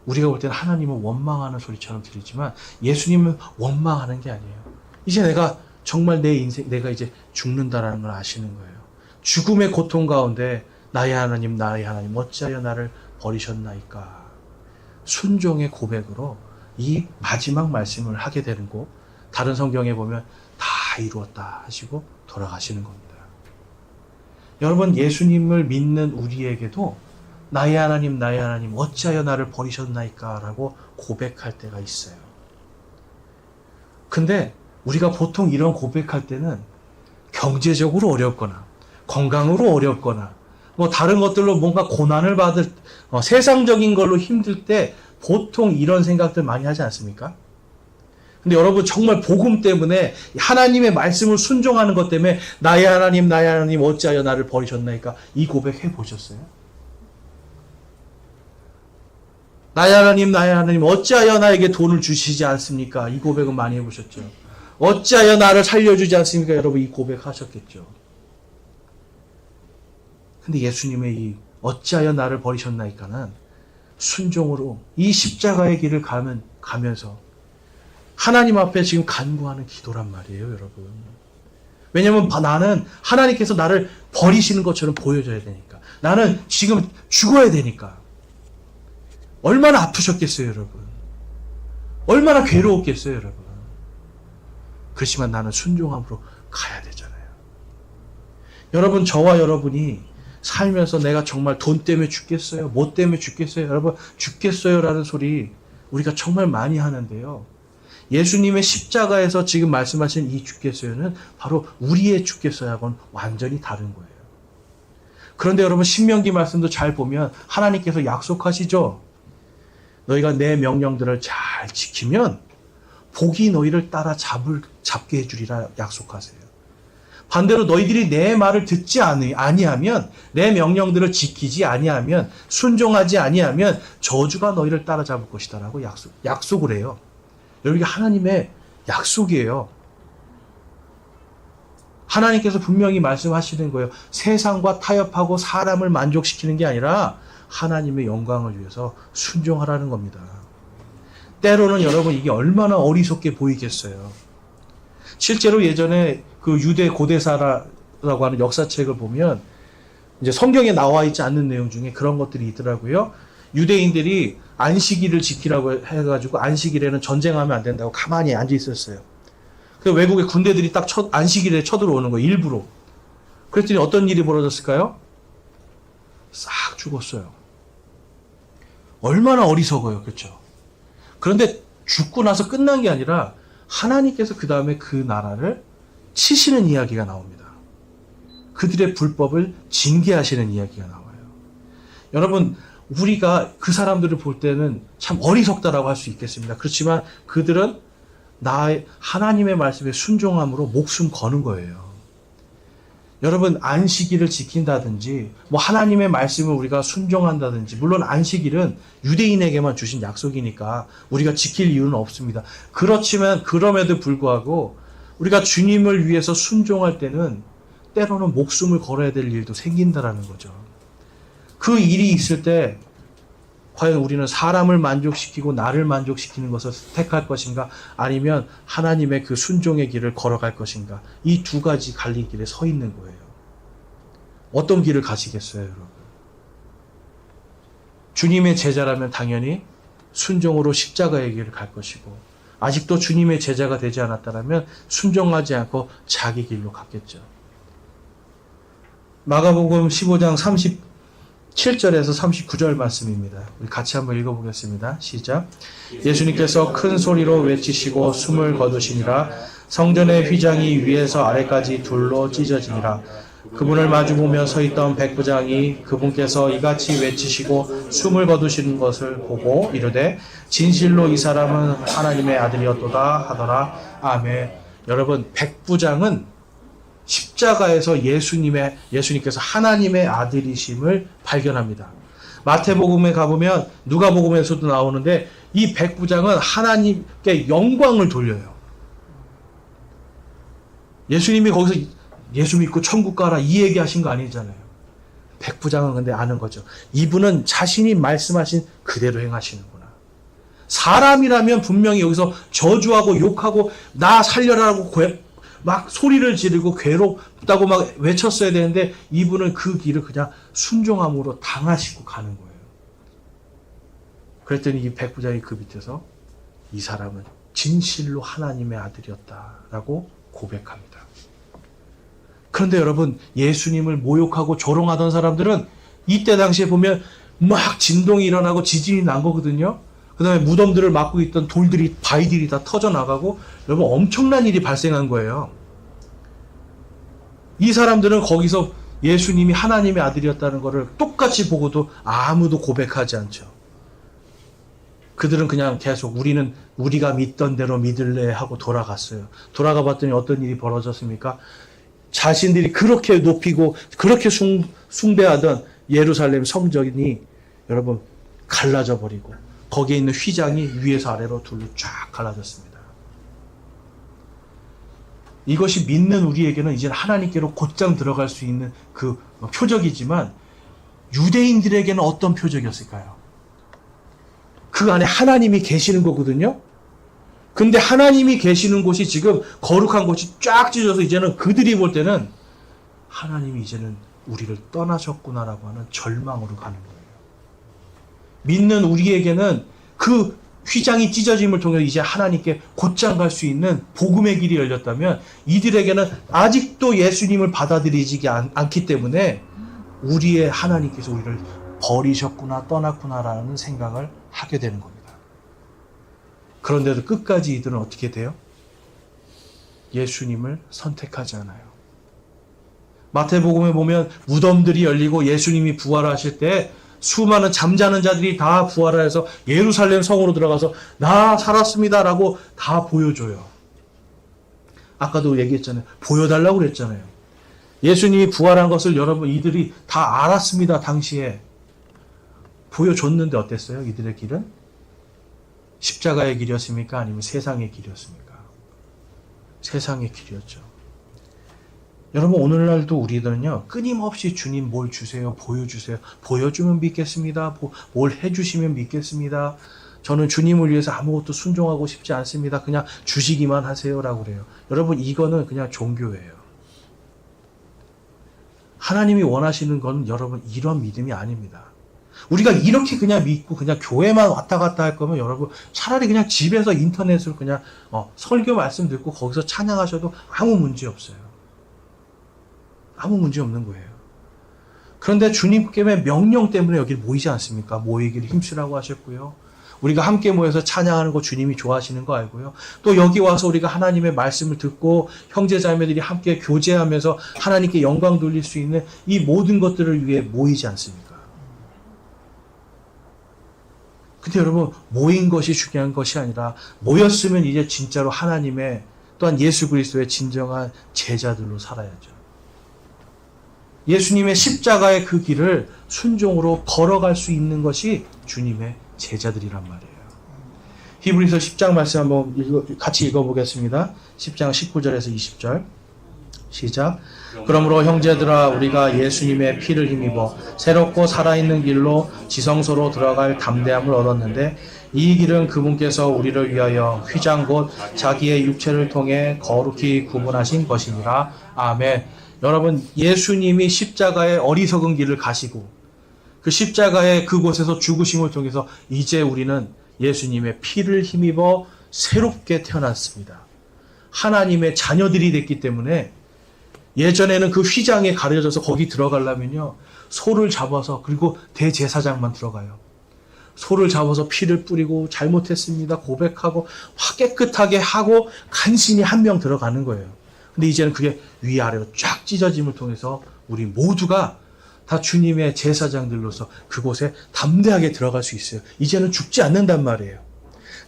우리가 볼 때는 하나님은 원망하는 소리처럼 들리지만 예수님은 원망하는 게 아니에요. 이제 내가 정말 내 인생 내가 이제 죽는다라는 걸 아시는 거예요. 죽음의 고통 가운데 나의 하나님 어찌하여 나를 버리셨나이까. 순종의 고백으로 이 마지막 말씀을 하게 되는 거 다른 성경에 보면 다 이루었다 하시고 돌아가시는 겁니다. 여러분 예수님을 믿는 우리에게도 나의 하나님 어찌하여 나를 버리셨나이까 라고 고백할 때가 있어요. 근데 우리가 보통 이런 고백할 때는 경제적으로 어렵거나 건강으로 어렵거나 뭐 다른 것들로 뭔가 고난을 받을 세상적인 걸로 힘들 때 보통 이런 생각들 많이 하지 않습니까? 근데 여러분 정말 복음 때문에 하나님의 말씀을 순종하는 것 때문에 나의 하나님 어찌하여 나를 버리셨나이까 이 고백 해보셨어요? 나의 하나님 어찌하여 나에게 돈을 주시지 않습니까? 이 고백은 많이 해보셨죠. 어찌하여 나를 살려주지 않습니까? 여러분 이 고백 하셨겠죠. 근데 예수님의 이 어찌하여 나를 버리셨나이까는 순종으로 이 십자가의 길을 가면서 하나님 앞에 지금 간구하는 기도란 말이에요, 여러분. 왜냐면 나는 하나님께서 나를 버리시는 것처럼 보여줘야 되니까. 나는 지금 죽어야 되니까. 얼마나 아프셨겠어요, 여러분. 얼마나 괴로웠겠어요, 여러분. 그렇지만 나는 순종함으로 가야 되잖아요. 여러분, 저와 여러분이 살면서 내가 정말 돈 때문에 죽겠어요? 뭐 때문에 죽겠어요? 여러분, 죽겠어요? 라는 소리 우리가 정말 많이 하는데요. 예수님의 십자가에서 지금 말씀하신 이 죽겠어요는 바로 우리의 죽겠어요하고는 완전히 다른 거예요. 그런데 여러분 신명기 말씀도 잘 보면 하나님께서 약속하시죠. 너희가 내 명령들을 잘 지키면 복이 너희를 따라 잡게 해주리라 약속하세요. 반대로 너희들이 내 말을 듣지 아니하면 내 명령들을 지키지 아니하면 순종하지 아니하면 저주가 너희를 따라잡을 것이다 라고 약속을 해요. 여러분 이게 하나님의 약속이에요. 하나님께서 분명히 말씀하시는 거예요. 세상과 타협하고 사람을 만족시키는 게 아니라 하나님의 영광을 위해서 순종하라는 겁니다. 때로는 여러분 이게 얼마나 어리석게 보이겠어요. 실제로 예전에 그 유대 고대사라고 하는 역사책을 보면 이제 성경에 나와 있지 않는 내용 중에 그런 것들이 있더라고요. 유대인들이 안식일을 지키라고 해가지고 안식일에는 전쟁하면 안 된다고 가만히 앉아 있었어요. 그 외국의 군대들이 딱 안식일에 쳐들어오는 거예요. 일부러. 그랬더니 어떤 일이 벌어졌을까요? 싹 죽었어요. 얼마나 어리석어요. 그렇죠? 그런데 죽고 나서 끝난 게 아니라 하나님께서 그 다음에 그 나라를 치시는 이야기가 나옵니다. 그들의 불법을 징계하시는 이야기가 나와요. 여러분 우리가 그 사람들을 볼 때는 참 어리석다라고 할 수 있겠습니다. 그렇지만 그들은 나의 하나님의 말씀에 순종함으로 목숨 거는 거예요. 여러분 안식일을 지킨다든지 뭐 하나님의 말씀을 우리가 순종한다든지 물론 안식일은 유대인에게만 주신 약속이니까 우리가 지킬 이유는 없습니다. 그렇지만 그럼에도 불구하고 우리가 주님을 위해서 순종할 때는 때로는 목숨을 걸어야 될 일도 생긴다라는 거죠. 그 일이 있을 때 과연 우리는 사람을 만족시키고 나를 만족시키는 것을 택할 것인가 아니면 하나님의 그 순종의 길을 걸어갈 것인가 이 두 가지 갈림길에 서 있는 거예요. 어떤 길을 가시겠어요, 여러분? 주님의 제자라면 당연히 순종으로 십자가의 길을 갈 것이고 아직도 주님의 제자가 되지 않았다면 순종하지 않고 자기 길로 갔겠죠. 마가복음 15장 37절에서 39절 말씀입니다. 우리 같이 한번 읽어보겠습니다. 시작. 예수님께서 큰 소리로 외치시고 숨을 거두시니라. 성전의 휘장이 위에서 아래까지 둘로 찢어지니라. 그분을 마주보며 서있던 백부장이 그분께서 이같이 외치시고 숨을 거두시는 것을 보고 이르되 진실로 이 사람은 하나님의 아들이었도다 하더라. 아멘. 여러분 백부장은 십자가에서 예수님께서 하나님의 아들이심을 발견합니다. 마태복음에 가보면 누가복음에서도 나오는데 이 백부장은 하나님께 영광을 돌려요. 예수님이 거기서 예수 믿고 천국 가라 이 얘기하신 거 아니잖아요. 백부장은 근데 아는 거죠. 이분은 자신이 말씀하신 그대로 행하시는구나. 사람이라면 분명히 여기서 저주하고 욕하고 나 살려라고 막 소리를 지르고 괴롭다고 막 외쳤어야 되는데 이분은 그 길을 그냥 순종함으로 당하시고 가는 거예요. 그랬더니 이 백부장이 그 밑에서 이 사람은 진실로 하나님의 아들이었다라고 고백합니다. 그런데 여러분 예수님을 모욕하고 조롱하던 사람들은 이때 당시에 보면 막 진동이 일어나고 지진이 난 거거든요. 그 다음에 무덤들을 막고 있던 돌들이 바위들이 다 터져나가고 여러분 엄청난 일이 발생한 거예요. 이 사람들은 거기서 예수님이 하나님의 아들이었다는 것을 똑같이 보고도 아무도 고백하지 않죠. 그들은 그냥 계속 우리가 믿던 대로 믿을래 하고 돌아갔어요. 돌아가 봤더니 어떤 일이 벌어졌습니까? 자신들이 그렇게 높이고 그렇게 숭배하던 예루살렘 성전이 여러분 갈라져 버리고 거기에 있는 휘장이 위에서 아래로 둘로 쫙 갈라졌습니다. 이것이 믿는 우리에게는 이제 하나님께로 곧장 들어갈 수 있는 그 표적이지만 유대인들에게는 어떤 표적이었을까요? 그 안에 하나님이 계시는 거거든요. 근데 하나님이 계시는 곳이 지금 거룩한 곳이 쫙 찢어져서 이제는 그들이 볼 때는 하나님이 이제는 우리를 떠나셨구나라고 하는 절망으로 가는 거예요. 믿는 우리에게는 그 휘장이 찢어짐을 통해 이제 하나님께 곧장 갈 수 있는 복음의 길이 열렸다면 이들에게는 아직도 예수님을 받아들이지 않기 때문에 우리의 하나님께서 우리를 버리셨구나 떠났구나라는 생각을 하게 되는 겁니다. 그런데도 끝까지 이들은 어떻게 돼요? 예수님을 선택하지 않아요. 마태복음에 보면 무덤들이 열리고 예수님이 부활하실 때 수많은 잠자는 자들이 다 부활해서 예루살렘 성으로 들어가서 나 살았습니다라고 다 보여줘요. 아까도 얘기했잖아요. 보여달라고 그랬잖아요. 예수님이 부활한 것을 여러분 이들이 다 알았습니다. 당시에. 보여줬는데 어땠어요? 이들의 길은? 십자가의 길이었습니까? 아니면 세상의 길이었습니까? 세상의 길이었죠. 여러분 오늘날도 우리들은요 끊임없이 주님 뭘 주세요, 보여주세요. 보여주면 믿겠습니다. 뭘 해주시면 믿겠습니다. 저는 주님을 위해서 아무것도 순종하고 싶지 않습니다. 그냥 주시기만 하세요라고 그래요. 여러분 이거는 그냥 종교예요. 하나님이 원하시는 건 여러분 이런 믿음이 아닙니다. 우리가 이렇게 그냥 믿고 그냥 교회만 왔다 갔다 할 거면 여러분 차라리 그냥 집에서 인터넷으로 그냥 설교 말씀 듣고 거기서 찬양하셔도 아무 문제 없어요. 아무 문제 없는 거예요. 그런데 주님께의 명령 때문에 여기 모이지 않습니까? 모이기를 힘쓰라고 하셨고요. 우리가 함께 모여서 찬양하는 거 주님이 좋아하시는 거 알고요. 또 여기 와서 우리가 하나님의 말씀을 듣고 형제자매들이 함께 교제하면서 하나님께 영광 돌릴 수 있는 이 모든 것들을 위해 모이지 않습니까? 근데 여러분 모인 것이 중요한 것이 아니라 모였으면 이제 진짜로 하나님의 또한 예수 그리스도의 진정한 제자들로 살아야죠. 예수님의 십자가의 그 길을 순종으로 걸어갈 수 있는 것이 주님의 제자들이란 말이에요. 히브리서 10장 말씀 한번 같이 읽어보겠습니다. 10장 19절에서 20절 시작. 그러므로 형제들아 우리가 예수님의 피를 힘입어 새롭고 살아있는 길로 지성소로 들어갈 담대함을 얻었는데 이 길은 그분께서 우리를 위하여 휘장 곧 자기의 육체를 통해 거룩히 구분하신 것이니라. 아멘. 여러분 예수님이 십자가의 어리석은 길을 가시고 그 십자가의 그곳에서 죽으심을 통해서 이제 우리는 예수님의 피를 힘입어 새롭게 태어났습니다. 하나님의 자녀들이 됐기 때문에 예전에는 그 휘장에 가려져서 거기 들어가려면요 소를 잡아서 그리고 대제사장만 들어가요. 소를 잡아서 피를 뿌리고 잘못했습니다 고백하고 깨끗하게 하고 간신히 한 명 들어가는 거예요. 근데 이제는 그게 위아래로 쫙 찢어짐을 통해서 우리 모두가 다 주님의 제사장들로서 그곳에 담대하게 들어갈 수 있어요. 이제는 죽지 않는단 말이에요.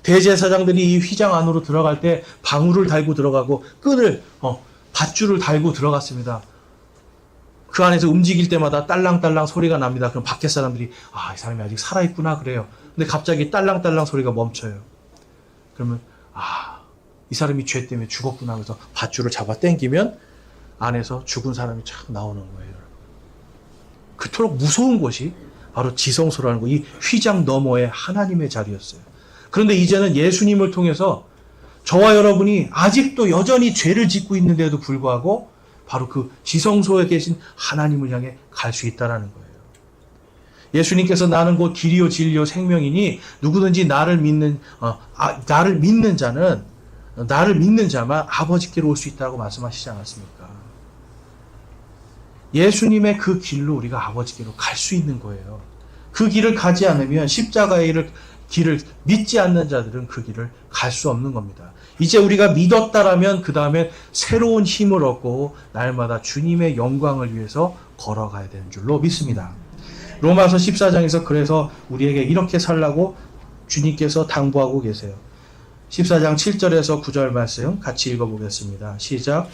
대제사장들이 이 휘장 안으로 들어갈 때 방울을 달고 들어가고 끈을 밧줄을 달고 들어갔습니다. 그 안에서 움직일 때마다 딸랑딸랑 소리가 납니다. 그럼 밖에 사람들이 이 사람이 아직 살아있구나 그래요. 근데 갑자기 딸랑딸랑 소리가 멈춰요. 그러면 이 사람이 죄 때문에 죽었구나. 그래서 밧줄을 잡아 당기면 안에서 죽은 사람이 쫙 나오는 거예요. 그토록 무서운 곳이 바로 지성소라는 거, 이 휘장 너머의 하나님의 자리였어요. 그런데 이제는 예수님을 통해서 저와 여러분이 아직도 여전히 죄를 짓고 있는데도 불구하고 바로 그 지성소에 계신 하나님을 향해 갈 수 있다는 거예요. 예수님께서 나는 곧 길이요 진리요 생명이니 누구든지 나를 믿는 자만 아버지께로 올 수 있다고 말씀하시지 않았습니까? 예수님의 그 길로 우리가 아버지께로 갈 수 있는 거예요. 그 길을 가지 않으면 십자가의 길을 믿지 않는 자들은 그 길을 갈 수 없는 겁니다. 이제 우리가 믿었다라면 그 다음에 새로운 힘을 얻고 날마다 주님의 영광을 위해서 걸어가야 되는 줄로 믿습니다. 로마서 14장에서 그래서 우리에게 이렇게 살라고 주님께서 당부하고 계세요. 14장 7절에서 9절 말씀 같이 읽어보겠습니다. 시작.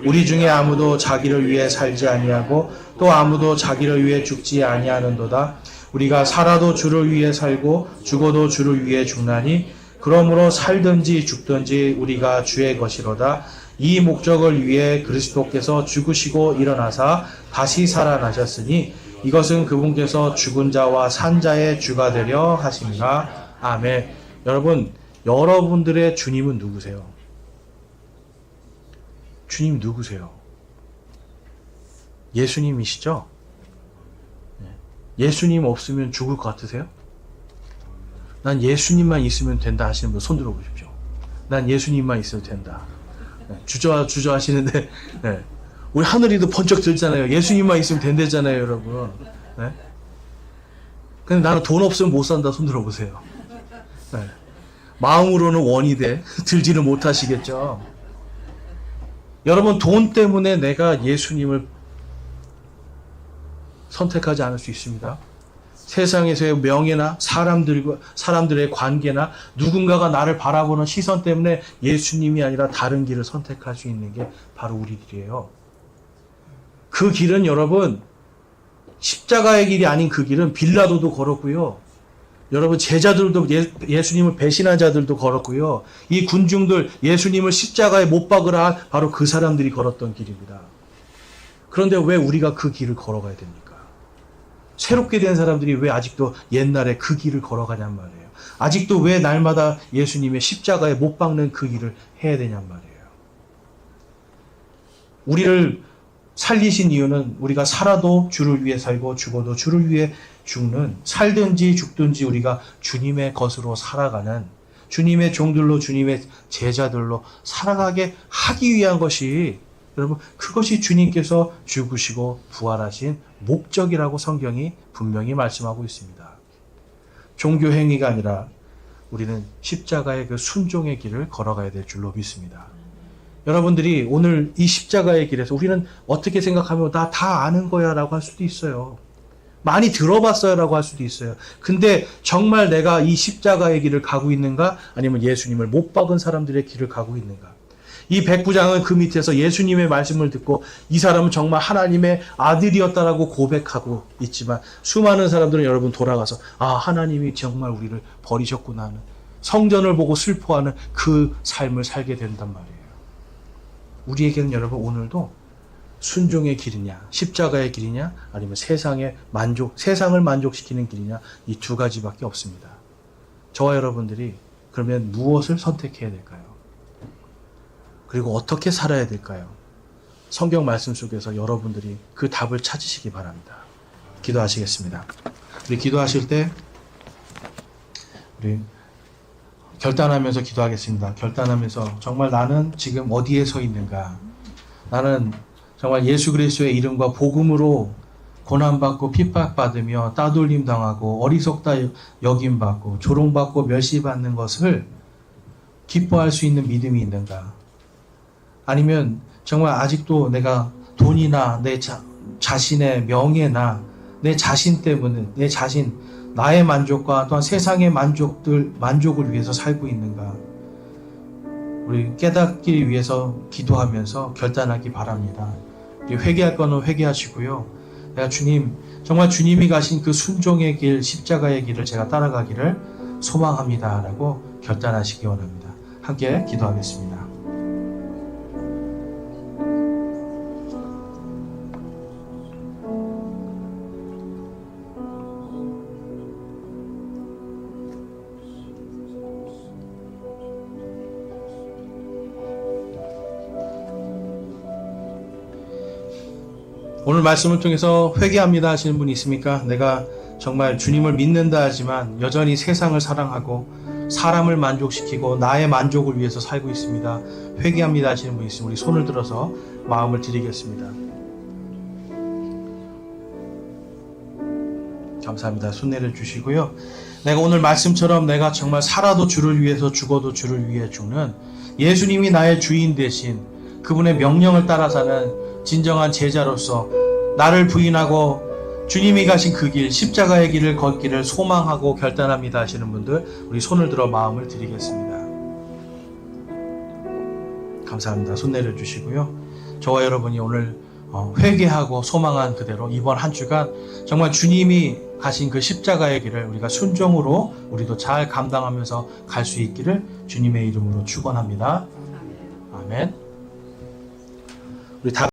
우리 중에 아무도 자기를 위해 살지 아니하고 또 아무도 자기를 위해 죽지 아니하는도다. 우리가 살아도 주를 위해 살고 죽어도 주를 위해 죽나니 그러므로 살든지 죽든지 우리가 주의 것이로다. 이 목적을 위해 그리스도께서 죽으시고 일어나사 다시 살아나셨으니 이것은 그분께서 죽은 자와 산 자의 주가 되려 하십니다. 아멘. 여러분들의 주님은 누구세요? 주님 누구세요? 예수님이시죠? 예수님 없으면 죽을 것 같으세요? 난 예수님만 있으면 된다 하시는 분 손 들어보십시오. 난 예수님만 있어도 된다. 주저하시는데 우리 하늘이도 번쩍 들잖아요. 예수님만 있으면 된대잖아요, 여러분. 근데 나는 돈 없으면 못 산다 손 들어보세요. 마음으로는 원이 돼 들지는 못하시겠죠. 여러분, 돈 때문에 내가 예수님을 선택하지 않을 수 있습니다. 세상에서의 명예나 사람들의 관계나 누군가가 나를 바라보는 시선 때문에 예수님이 아니라 다른 길을 선택할 수 있는 게 바로 우리 길이에요. 그 길은 여러분, 십자가의 길이 아닌 그 길은 빌라도도 걸었고요. 여러분, 제자들도 예수님을 배신한 자들도 걸었고요. 이 군중들 예수님을 십자가에 못 박으라 바로 그 사람들이 걸었던 길입니다. 그런데 왜 우리가 그 길을 걸어가야 됩니까? 새롭게 된 사람들이 왜 아직도 옛날에 그 길을 걸어가냔 말이에요. 아직도 왜 날마다 예수님의 십자가에 못 박는 그 길을 해야 되냔 말이에요. 우리를 살리신 이유는 우리가 살아도 주를 위해 살고 죽어도 주를 위해 죽는, 살든지 죽든지 우리가 주님의 것으로 살아가는, 주님의 종들로 주님의 제자들로 살아가게 하기 위한 것이, 여러분, 그것이 주님께서 죽으시고 부활하신 목적이라고 성경이 분명히 말씀하고 있습니다. 종교 행위가 아니라 우리는 십자가의 그 순종의 길을 걸어가야 될 줄로 믿습니다. 여러분들이 오늘 이 십자가의 길에서 우리는 어떻게 생각하면 나 다 아는 거야 라고 할 수도 있어요. 많이 들어봤어요 라고 할 수도 있어요. 근데 정말 내가 이 십자가의 길을 가고 있는가? 아니면 예수님을 못 박은 사람들의 길을 가고 있는가? 이 백부장은 그 밑에서 예수님의 말씀을 듣고 이 사람은 정말 하나님의 아들이었다라고 고백하고 있지만 수많은 사람들은 여러분 돌아가서 하나님이 정말 우리를 버리셨구나 하는, 성전을 보고 슬퍼하는 그 삶을 살게 된단 말이에요. 우리에게는 여러분 오늘도 순종의 길이냐, 십자가의 길이냐, 아니면 세상을 만족시키는 길이냐, 이 두 가지밖에 없습니다. 저와 여러분들이 그러면 무엇을 선택해야 될까요? 그리고 어떻게 살아야 될까요? 성경 말씀 속에서 여러분들이 그 답을 찾으시기 바랍니다. 기도하시겠습니다. 우리 기도하실 때 우리 결단하면서 기도하겠습니다. 결단하면서 정말 나는 지금 어디에 서 있는가? 나는 정말 예수 그리스도의 이름과 복음으로 고난받고 핍박받으며 따돌림 당하고 어리석다 여김받고 조롱받고 멸시받는 것을 기뻐할 수 있는 믿음이 있는가? 아니면 정말 아직도 내가 돈이나 내 자신의 명예나 내 자신 때문에 나의 만족과 또한 세상의 만족을 위해서 살고 있는가? 우리 깨닫기 위해서 기도하면서 결단하기 바랍니다. 우리 회개할 거는 회개하시고요. 내가 정말 주님이 가신 그 순종의 길, 십자가의 길을 제가 따라가기를 소망합니다. 라고 결단하시기 원합니다. 함께 기도하겠습니다. 오늘 말씀을 통해서 회개합니다 하시는 분이 있습니까? 내가 정말 주님을 믿는다 하지만 여전히 세상을 사랑하고 사람을 만족시키고 나의 만족을 위해서 살고 있습니다. 회개합니다 하시는 분이 있으면 우리 손을 들어서 마음을 드리겠습니다. 감사합니다. 손 내려주시고요. 내가 오늘 말씀처럼 내가 정말 살아도 주를 위해서 죽어도 주를 위해 죽는 예수님이 나의 주인 대신 그분의 명령을 따라 사는 진정한 제자로서 나를 부인하고 주님이 가신 그 길, 십자가의 길을 걷기를 소망하고 결단합니다 하시는 분들, 우리 손을 들어 마음을 드리겠습니다. 감사합니다. 손 내려주시고요. 저와 여러분이 오늘 회개하고 소망한 그대로 이번 한 주간 정말 주님이 가신 그 십자가의 길을 우리가 순종으로 우리도 잘 감당하면서 갈 수 있기를 주님의 이름으로 축원합니다. 아멘. 우리 다